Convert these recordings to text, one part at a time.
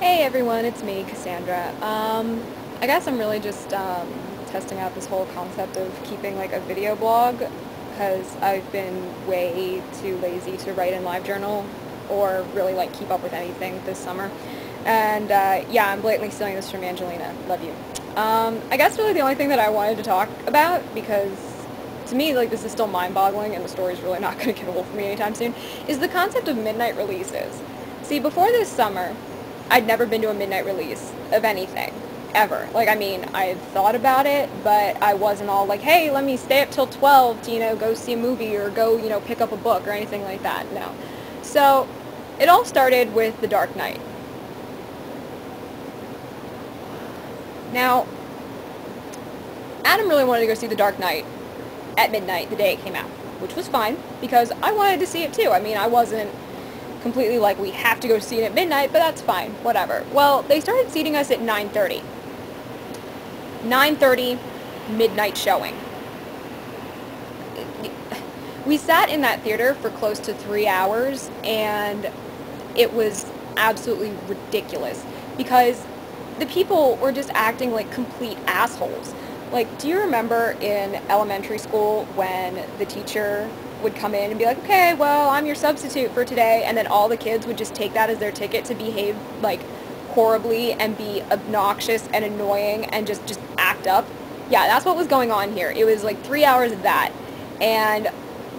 Hey everyone, it's me, Cassandra. I guess I'm really just testing out this whole concept of keeping like a video blog because I've been way too lazy to write in LiveJournal or really like keep up with anything this summer. And yeah, I'm blatantly stealing this from Angelina. Love you. I guess really the only thing that I wanted to talk about, because to me like this is still mind-boggling and the story's really not going to get old for me anytime soon, is the concept of midnight releases. See, before this summer, I'd never been to a midnight release of anything, ever. Like, I mean, I had thought about it, but I wasn't all like, hey, let me stay up till 12 to, go see a movie or go, pick up a book or anything like that. No. So, it all started with The Dark Knight. Now, Adam really wanted to go see The Dark Knight at midnight the day it came out, which was fine, because I wanted to see it too. I mean, I wasn't completely like, we have to go see it at midnight, but that's fine, whatever. Well, they started seating us at 9:30. 9:30, midnight showing. We sat in that theater for close to 3 hours, and it was absolutely ridiculous, because the people were just acting like complete assholes. Like, do you remember in elementary school when the teacher would come in and be like, okay, well, I'm your substitute for today, and then all the kids would just take that as their ticket to behave, like, horribly and be obnoxious and annoying and just act up? Yeah, that's what was going on here. It was like 3 hours of that, and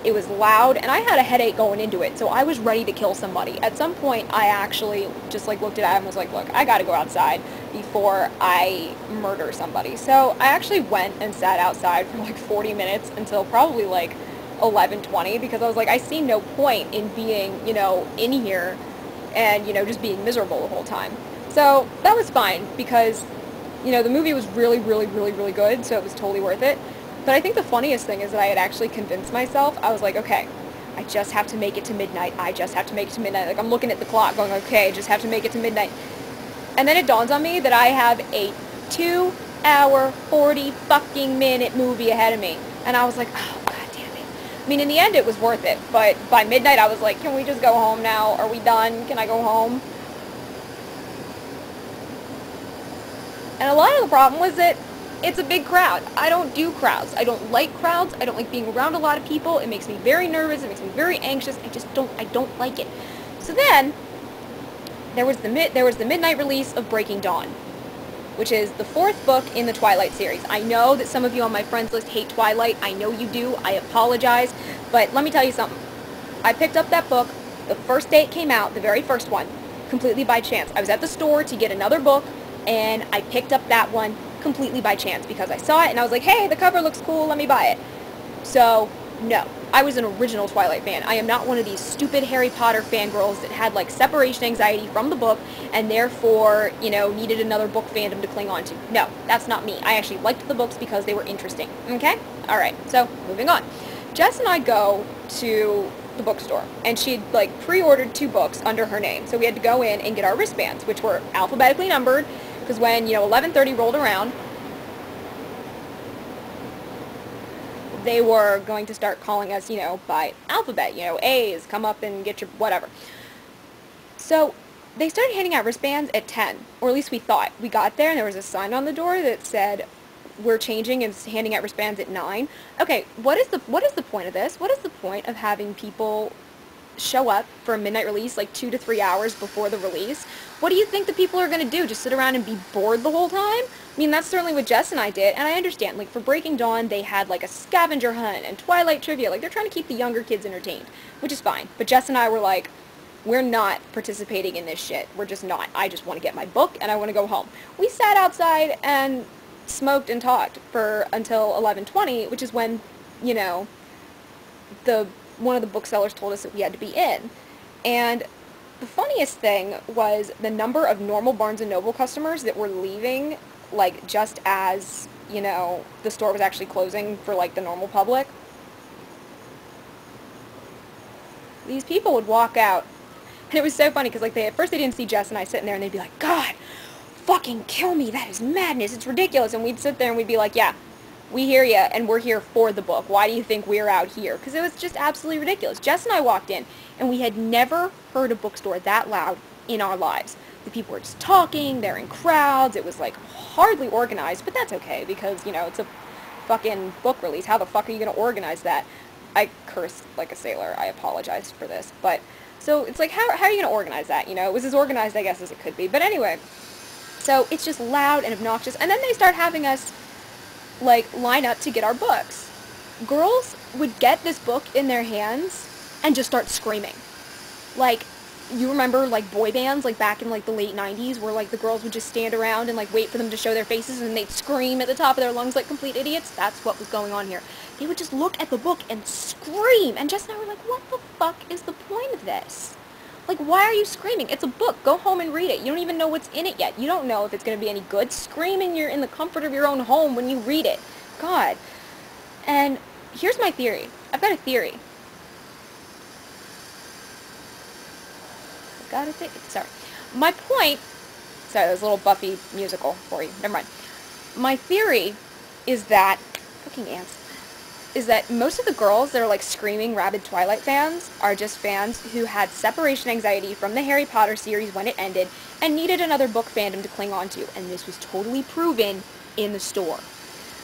it was loud, and I had a headache going into it, so I was ready to kill somebody. At some point, I actually just, like, looked at Adam and was like, look, I gotta go outside before I murder somebody. So I actually went and sat outside for, like, 40 minutes until probably, like, 11:20, because I was like, I see no point in being, in here and, just being miserable the whole time. So that was fine, because, the movie was really, really, really, really good, so it was totally worth it. But I think the funniest thing is that I had actually convinced myself. I was like, okay, I just have to make it to midnight. I just have to make it to midnight. Like, I'm looking at the clock going, okay, I just have to make it to midnight. And then it dawns on me that I have a 2-hour, 40 fucking minute movie ahead of me. And I was like, oh, God damn it. I mean, in the end, it was worth it. But by midnight, I was like, can we just go home now? Are we done? Can I go home? And a lot of the problem was that it's a big crowd. I don't do crowds. I don't like crowds. I don't like being around a lot of people. It makes me very nervous. It makes me very anxious. I don't like it. So then, there was the midnight release of Breaking Dawn, which is the 4th book in the Twilight series. I know that some of you on my friends list hate Twilight. I know you do. I apologize. But let me tell you something. I picked up that book the first day it came out, the very first one, completely by chance. I was at the store to get another book, and I picked up that one completely by chance because I saw it and I was like, hey, the cover looks cool, let me buy it. So, no. I was an original Twilight fan. I am not one of these stupid Harry Potter fangirls that had, like, separation anxiety from the book and therefore, needed another book fandom to cling on to. No, that's not me. I actually liked the books because they were interesting. Okay? Alright, so, moving on. Jess and I go to the bookstore, and she'd, like, pre-ordered 2 books under her name. So we had to go in and get our wristbands, which were alphabetically numbered, because when, 11:30 rolled around, they were going to start calling us, by alphabet. A's, come up and get your whatever. So they started handing out wristbands at 10, or at least we thought. We got there, and there was a sign on the door that said, we're changing and handing out wristbands at 9. Okay, what is the point of this? What is the point of having people show up for a midnight release like 2 to 3 hours before the release? What do you think the people are going to do? Just sit around and be bored the whole time? I mean, that's certainly what Jess and I did, and I understand. Like, for Breaking Dawn, they had like a scavenger hunt and Twilight trivia. Like, they're trying to keep the younger kids entertained, which is fine. But Jess and I were like, we're not participating in this shit. We're just not. I just want to get my book and I want to go home. We sat outside and smoked and talked for until 11:20, which is when, one of the booksellers told us that we had to be in. And the funniest thing was the number of normal Barnes & Noble customers that were leaving, like, just as, the store was actually closing for, like, the normal public. These people would walk out, and it was so funny, because, like, at first they didn't see Jess and I sitting there, and they'd be like, God, fucking kill me, that is madness, it's ridiculous, and we'd sit there and we'd be like, yeah, we hear ya, and we're here for the book. Why do you think we're out here? Because it was just absolutely ridiculous. Jess and I walked in, and we had never heard a bookstore that loud in our lives. The people were just talking, they're in crowds, it was like hardly organized, but that's okay because, you know, it's a fucking book release. How the fuck are you gonna organize that? I cursed like a sailor. I apologize for this. But, so it's like, how are you gonna organize that? You know, it was as organized, I guess, as it could be. But anyway, so it's just loud and obnoxious. And then they start having us, like, line up to get our books. Girls would get this book in their hands and just start screaming. Like, you remember, like, boy bands, like, back in, like, the late 90s, where, like, the girls would just stand around and, like, wait for them to show their faces, and they'd scream at the top of their lungs like complete idiots? That's what was going on here. They would just look at the book and scream, and Jess and I were like, what the fuck is the point of this? Like, why are you screaming? It's a book. Go home and read it. You don't even know what's in it yet. You don't know if it's going to be any good. Scream in the comfort of your own home when you read it. God. And here's my theory. I've got a theory. Sorry. My point, sorry, that was a little Buffy musical for you. Never mind. My theory is that, fucking ants, is that most of the girls that are like screaming rabid Twilight fans are just fans who had separation anxiety from the Harry Potter series when it ended and needed another book fandom to cling on to. And this was totally proven in the store.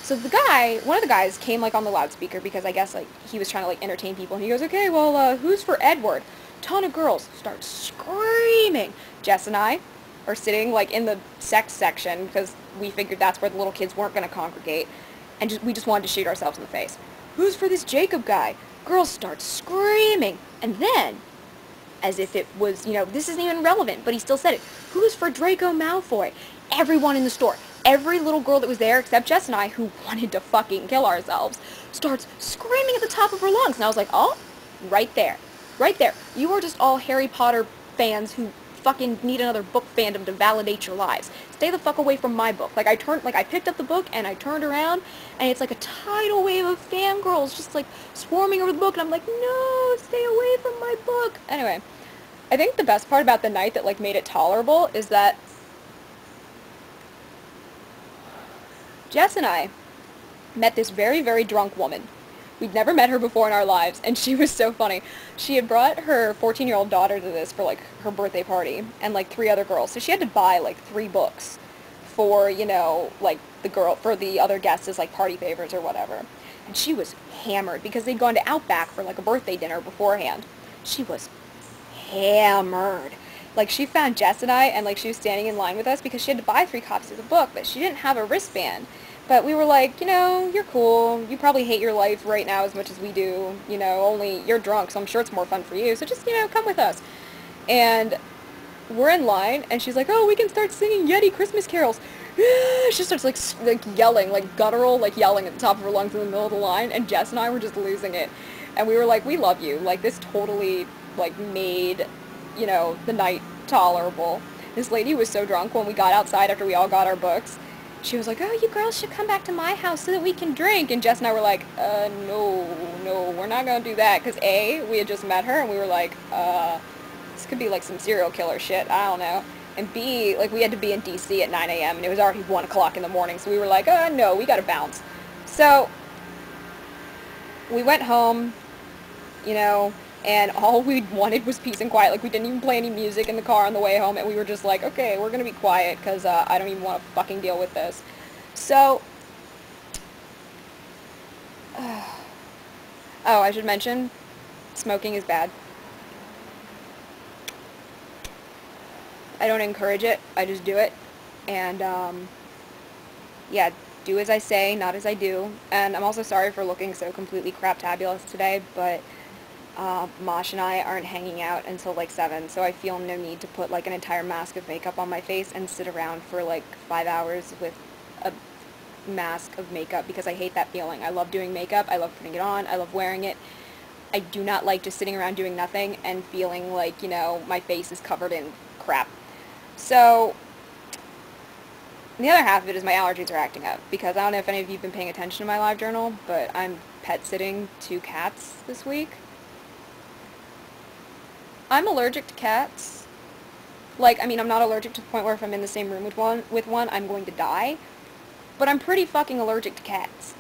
So one of the guys came like on the loudspeaker because I guess like he was trying to like entertain people, and he goes, okay, well, who's for Edward? Ton of girls start screaming. Jess and I are sitting like in the sex section because we figured that's where the little kids weren't going to congregate, and we just wanted to shoot ourselves in the face. Who's for this Jacob guy? Girls start screaming. And then, as if it was, you know, this isn't even relevant, but he still said it. Who's for Draco Malfoy? Everyone in the store, every little girl that was there except Jess and I, who wanted to fucking kill ourselves, starts screaming at the top of her lungs. And I was like, oh, right there. Right there. You are just all Harry Potter fans who fucking need another book fandom to validate your lives. Stay the fuck away from my book. Like, I picked up the book and I turned around and it's like a tidal wave of fangirls just like swarming over the book, and I'm like, no, stay away from my book. Anyway, I think the best part about the night that like made it tolerable is that Jess and I met this very, very drunk woman. We'd never met her before in our lives, and she was so funny. She had brought her 14-year-old daughter to this for, like, her birthday party, and, like, 3 other girls. So she had to buy, like, 3 books for, you know, like, for the other guests as, like, party favors or whatever. And she was hammered because they'd gone to Outback for, like, a birthday dinner beforehand. She was hammered. Like, she found Jess and I, and, like, she was standing in line with us because she had to buy 3 copies of the book, but she didn't have a wristband. But we were like, you know, you're cool. You probably hate your life right now as much as we do. You know, only you're drunk, so I'm sure it's more fun for you. So just, you know, come with us. And we're in line, and she's like, oh, we can start singing Yeti Christmas carols. She starts, like yelling, like guttural, like yelling at the top of her lungs in the middle of the line. And Jess and I were just losing it. And we were like, we love you. Like, this totally, like, made, you know, the night tolerable. This lady was so drunk when we got outside after we all got our books. She was like, oh, you girls should come back to my house so that we can drink. And Jess and I were like, no, we're not going to do that. Because A, we had just met her, and we were like, this could be like some serial killer shit. I don't know. And B, like, we had to be in D.C. at 9 a.m., and it was already 1 o'clock in the morning. So we were like, no, we got to bounce. So we went home, you know, and all we wanted was peace and quiet. Like, we didn't even play any music in the car on the way home, and we were just like, okay, we're gonna be quiet, because I don't even want to fucking deal with this. So, oh, I should mention, smoking is bad. I don't encourage it, I just do it, and, yeah, do as I say, not as I do. And I'm also sorry for looking so completely craptabulous today, but Mosh and I aren't hanging out until like 7, so I feel no need to put like an entire mask of makeup on my face and sit around for like 5 hours with a mask of makeup, because I hate that feeling. I love doing makeup, I love putting it on, I love wearing it. I do not like just sitting around doing nothing and feeling like, you know, my face is covered in crap. So the other half of it is my allergies are acting up, because I don't know if any of you have been paying attention to my live journal, but I'm pet sitting 2 cats this week. I'm allergic to cats. Like, I mean, I'm not allergic to the point where if I'm in the same room with one, I'm going to die. But I'm pretty fucking allergic to cats.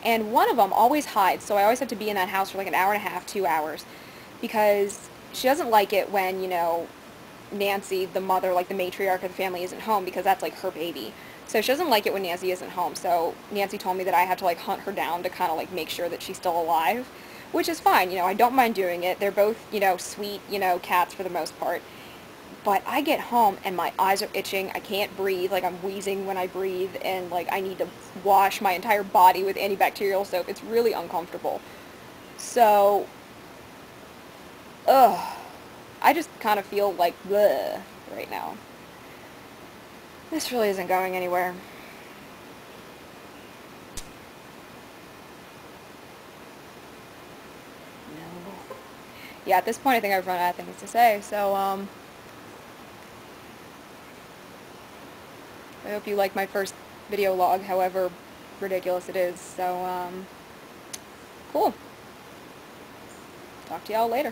And one of them always hides, so I always have to be in that house for like an hour and a half, 2 hours. Because she doesn't like it when, you know, Nancy, the mother, like the matriarch of the family, isn't home because that's like her baby. So she doesn't like it when Nancy isn't home. So Nancy told me that I have to like hunt her down to kind of like make sure that she's still alive, which is fine. You know, I don't mind doing it. They're both, you know, sweet, you know, cats for the most part. But I get home and my eyes are itching. I can't breathe. Like I'm wheezing when I breathe, and like I need to wash my entire body with antibacterial soap. It's really uncomfortable. So, ugh. I just kind of feel like bleh right now. This really isn't going anywhere. No. Yeah, at this point I think I've run out of things to say, so, I hope you like my first video log, however ridiculous it is, so, cool. Talk to y'all later.